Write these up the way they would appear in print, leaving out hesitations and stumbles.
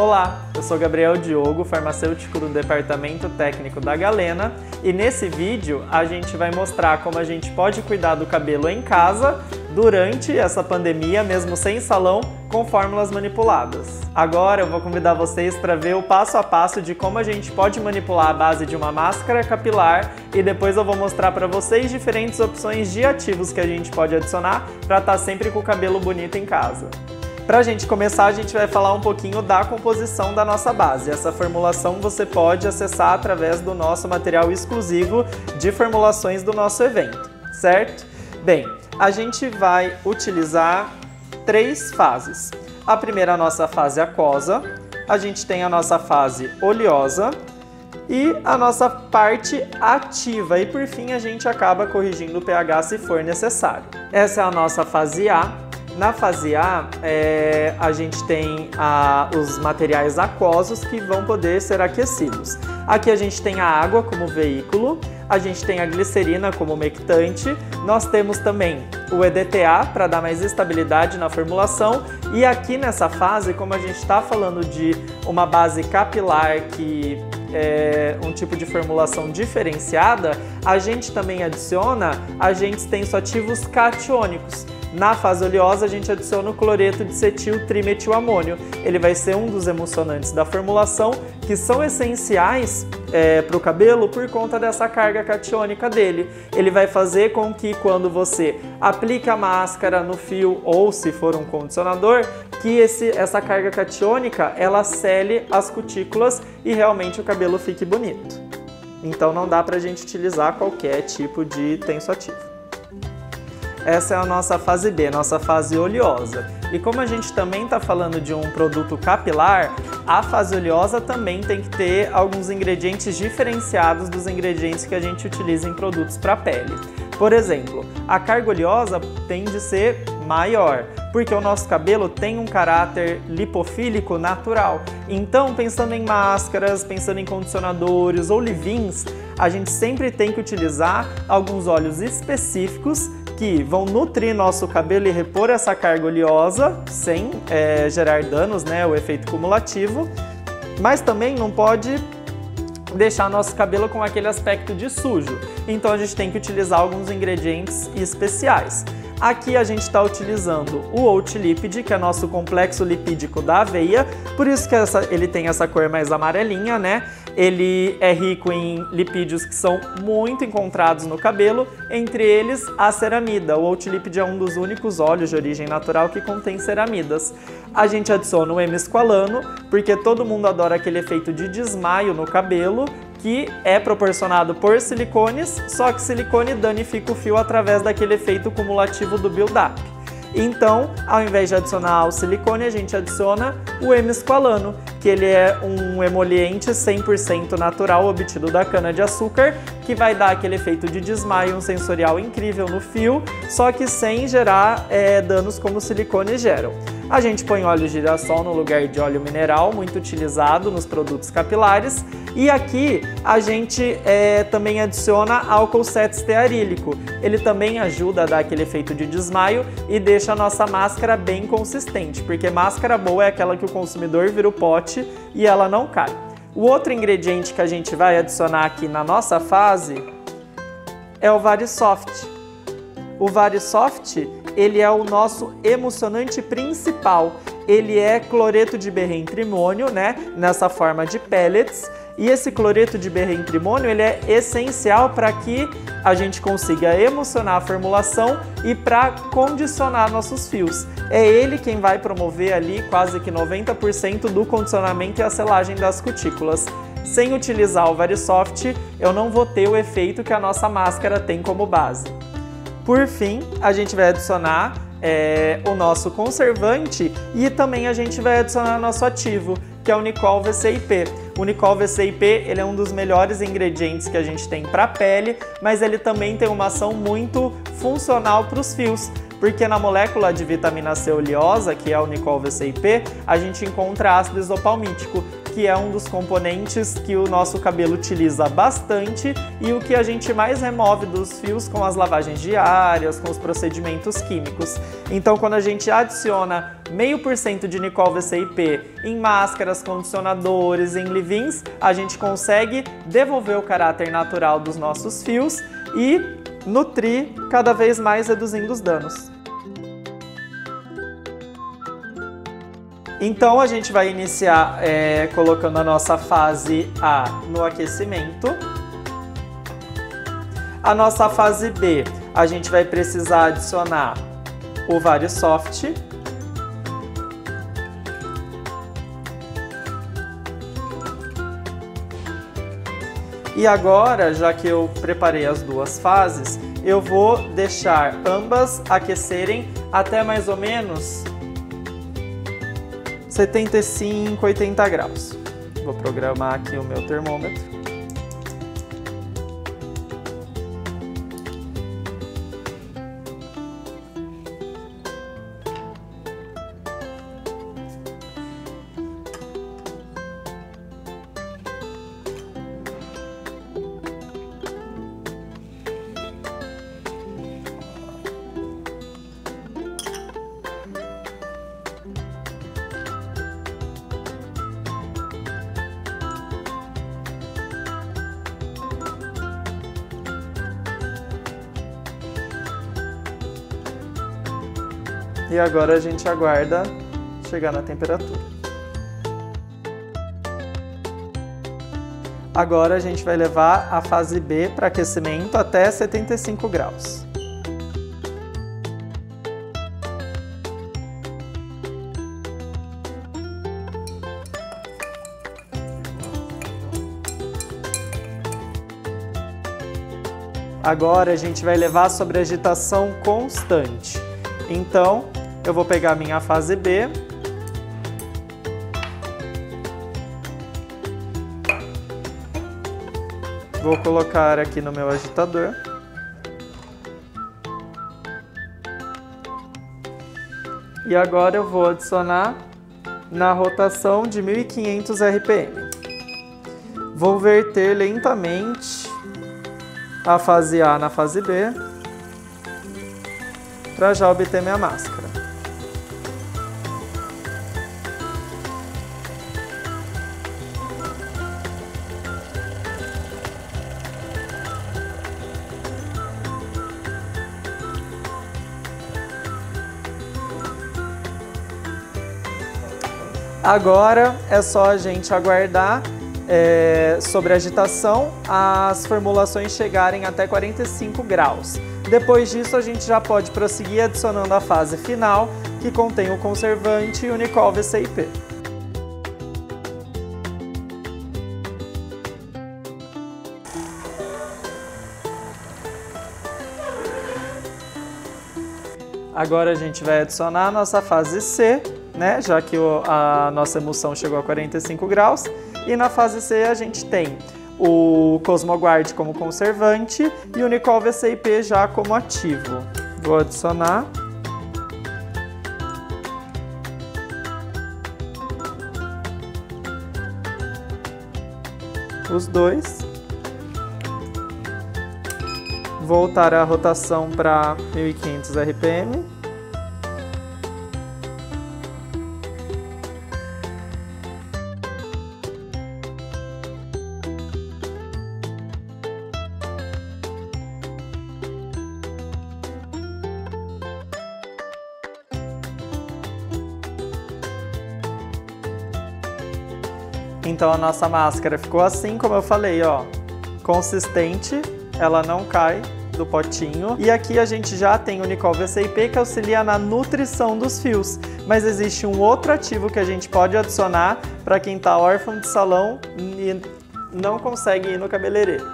Olá, eu sou Gabriel Diogo, farmacêutico do Departamento Técnico da Galena, e nesse vídeo a gente vai mostrar como a gente pode cuidar do cabelo em casa durante essa pandemia, mesmo sem salão, com fórmulas manipuladas. Agora eu vou convidar vocês para ver o passo a passo de como a gente pode manipular a base de uma máscara capilar e depois eu vou mostrar para vocês diferentes opções de ativos que a gente pode adicionar para estar sempre com o cabelo bonito em casa. Para a gente começar, a gente vai falar um pouquinho da composição da nossa base. Essa formulação você pode acessar através do nosso material exclusivo de formulações do nosso evento, certo? Bem, a gente vai utilizar 3 fases. A primeira é a nossa fase aquosa, a gente tem a nossa fase oleosa e a nossa parte ativa. E por fim, a gente acaba corrigindo o pH se for necessário. Essa é a nossa fase A. Na fase A, a gente tem os materiais aquosos que vão poder ser aquecidos. Aqui a gente tem a água como veículo, a gente tem a glicerina como umectante, nós temos também o EDTA para dar mais estabilidade na formulação e aqui nessa fase, como a gente está falando de uma base capilar que é um tipo de formulação diferenciada, a gente também adiciona agentes tensoativos catiônicos. Na fase oleosa, a gente adiciona o cloreto de cetil-trimetilamônio. Ele vai ser um dos emulsionantes da formulação que são essenciais para o cabelo por conta dessa carga catiônica dele. Ele vai fazer com que quando você aplique a máscara no fio ou se for um condicionador, que essa carga catiônica ela sele as cutículas e realmente o cabelo fique bonito. Então não dá para a gente utilizar qualquer tipo de tensoativo. Essa é a nossa fase B, nossa fase oleosa. E como a gente também está falando de um produto capilar, a fase oleosa também tem que ter alguns ingredientes diferenciados dos ingredientes que a gente utiliza em produtos para pele. Por exemplo, a carga oleosa tende a ser maior, porque o nosso cabelo tem um caráter lipofílico natural. Então, pensando em máscaras, pensando em condicionadores ou leave-ins, a gente sempre tem que utilizar alguns óleos específicos que vão nutrir nosso cabelo e repor essa carga oleosa sem gerar danos, né, o efeito cumulativo, mas também não pode deixar nosso cabelo com aquele aspecto de sujo. Então a gente tem que utilizar alguns ingredientes especiais. Aqui a gente está utilizando o Oat Lipid, que é nosso complexo lipídico da aveia, por isso que ele tem essa cor mais amarelinha, né? Ele é rico em lipídios que são muito encontrados no cabelo, entre eles a ceramida. O Oat Lipid é um dos únicos óleos de origem natural que contém ceramidas. A gente adiciona o hemisqualano, porque todo mundo adora aquele efeito de desmaio no cabelo, que é proporcionado por silicones, só que silicone danifica o fio através daquele efeito cumulativo do build-up. Então, ao invés de adicionar o silicone, a gente adiciona o hemisqualano, que ele é um emoliente 100% natural obtido da cana-de-açúcar, que vai dar aquele efeito de desmaio, um sensorial incrível no fio, só que sem gerar danos como o silicone geram. A gente põe óleo de girassol no lugar de óleo mineral, muito utilizado nos produtos capilares. E aqui a gente também adiciona álcool cetestearílico. Ele também ajuda a dar aquele efeito de desmaio e deixa a nossa máscara bem consistente, porque máscara boa é aquela que o consumidor vira o pote e ela não cai. O outro ingrediente que a gente vai adicionar aqui na nossa fase é o Varisoft. O Varisoft, ele é o nosso emulsionante principal. Ele é cloreto de berrentrimônio, né, nessa forma de pellets. E esse cloreto de berrentrimônio, ele é essencial para que a gente consiga emulsionar a formulação e para condicionar nossos fios. É ele quem vai promover ali quase que 90% do condicionamento e a selagem das cutículas. Sem utilizar o Varisoft, eu não vou ter o efeito que a nossa máscara tem como base. Por fim, a gente vai adicionar o nosso conservante e também a gente vai adicionar nosso ativo, que é o Nicol VCIP. O Nicol VCIP ele é um dos melhores ingredientes que a gente tem para a pele, mas ele também tem uma ação muito funcional para os fios, porque na molécula de vitamina C oleosa, que é o Nicol VCIP, a gente encontra ácido isopalmítico, que é um dos componentes que o nosso cabelo utiliza bastante e o que a gente mais remove dos fios com as lavagens diárias, com os procedimentos químicos. Então, quando a gente adiciona 0,5% de Nicol VCIP em máscaras, condicionadores, em leave-ins, a gente consegue devolver o caráter natural dos nossos fios e nutrir cada vez mais, reduzindo os danos. Então a gente vai iniciar colocando a nossa fase A no aquecimento. A nossa fase B, a gente vai precisar adicionar o VarioSoft. E agora, já que eu preparei as duas fases, eu vou deixar ambas aquecerem até mais ou menos 75, 80 graus. Vou programar aqui o meu termômetro. E agora a gente aguarda chegar na temperatura. Agora a gente vai levar a fase B para aquecimento até 75 graus. Agora a gente vai levar sobre agitação constante. Então, eu vou pegar minha fase B, vou colocar aqui no meu agitador e agora eu vou adicionar na rotação de 1500 RPM. Vou verter lentamente a fase A na fase B para já obter minha máscara. Agora é só a gente aguardar sobre a agitação as formulações chegarem até 45 graus. Depois disso a gente já pode prosseguir adicionando a fase final, que contém o conservante e o Nicol VCIP. Agora a gente vai adicionar a nossa fase C, né, já que a nossa emulsão chegou a 45 graus. E na fase C a gente tem o Cosmoguard como conservante e o Nicol VCIP já como ativo. Vou adicionar. Os dois. Voltar a rotação para 1500 RPM. Então a nossa máscara ficou assim, como eu falei, ó, consistente, ela não cai do potinho. E aqui a gente já tem o Nicol VCIP que auxilia na nutrição dos fios. Mas existe um outro ativo que a gente pode adicionar para quem está órfão de salão e não consegue ir no cabeleireiro.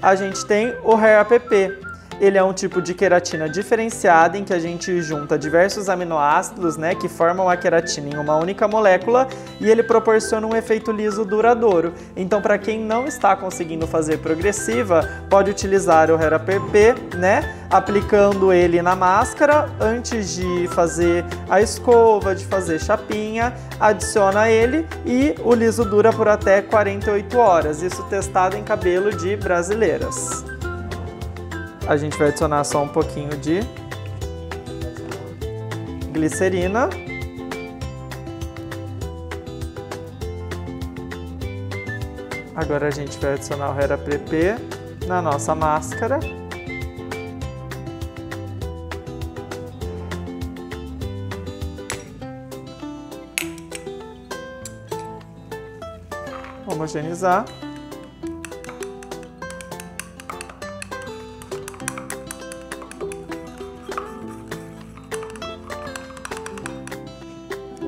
A gente tem o Hair App, Ele é um tipo de queratina diferenciada em que a gente junta diversos aminoácidos, né, que formam a queratina em uma única molécula, e ele proporciona um efeito liso duradouro. Então, para quem não está conseguindo fazer progressiva, pode utilizar o Hera PP, né, aplicando ele na máscara antes de fazer a escova, de fazer chapinha, adiciona ele e o liso dura por até 48 horas. Isso testado em cabelo de brasileiras. A gente vai adicionar só um pouquinho de glicerina. Agora a gente vai adicionar o Hera PP na nossa máscara. Homogeneizar.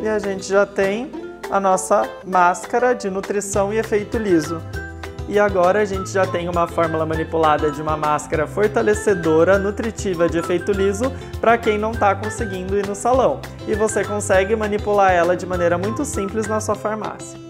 E a gente já tem a nossa máscara de nutrição e efeito liso. E agora a gente já tem uma fórmula manipulada de uma máscara fortalecedora, nutritiva de efeito liso para quem não está conseguindo ir no salão. E você consegue manipular ela de maneira muito simples na sua farmácia.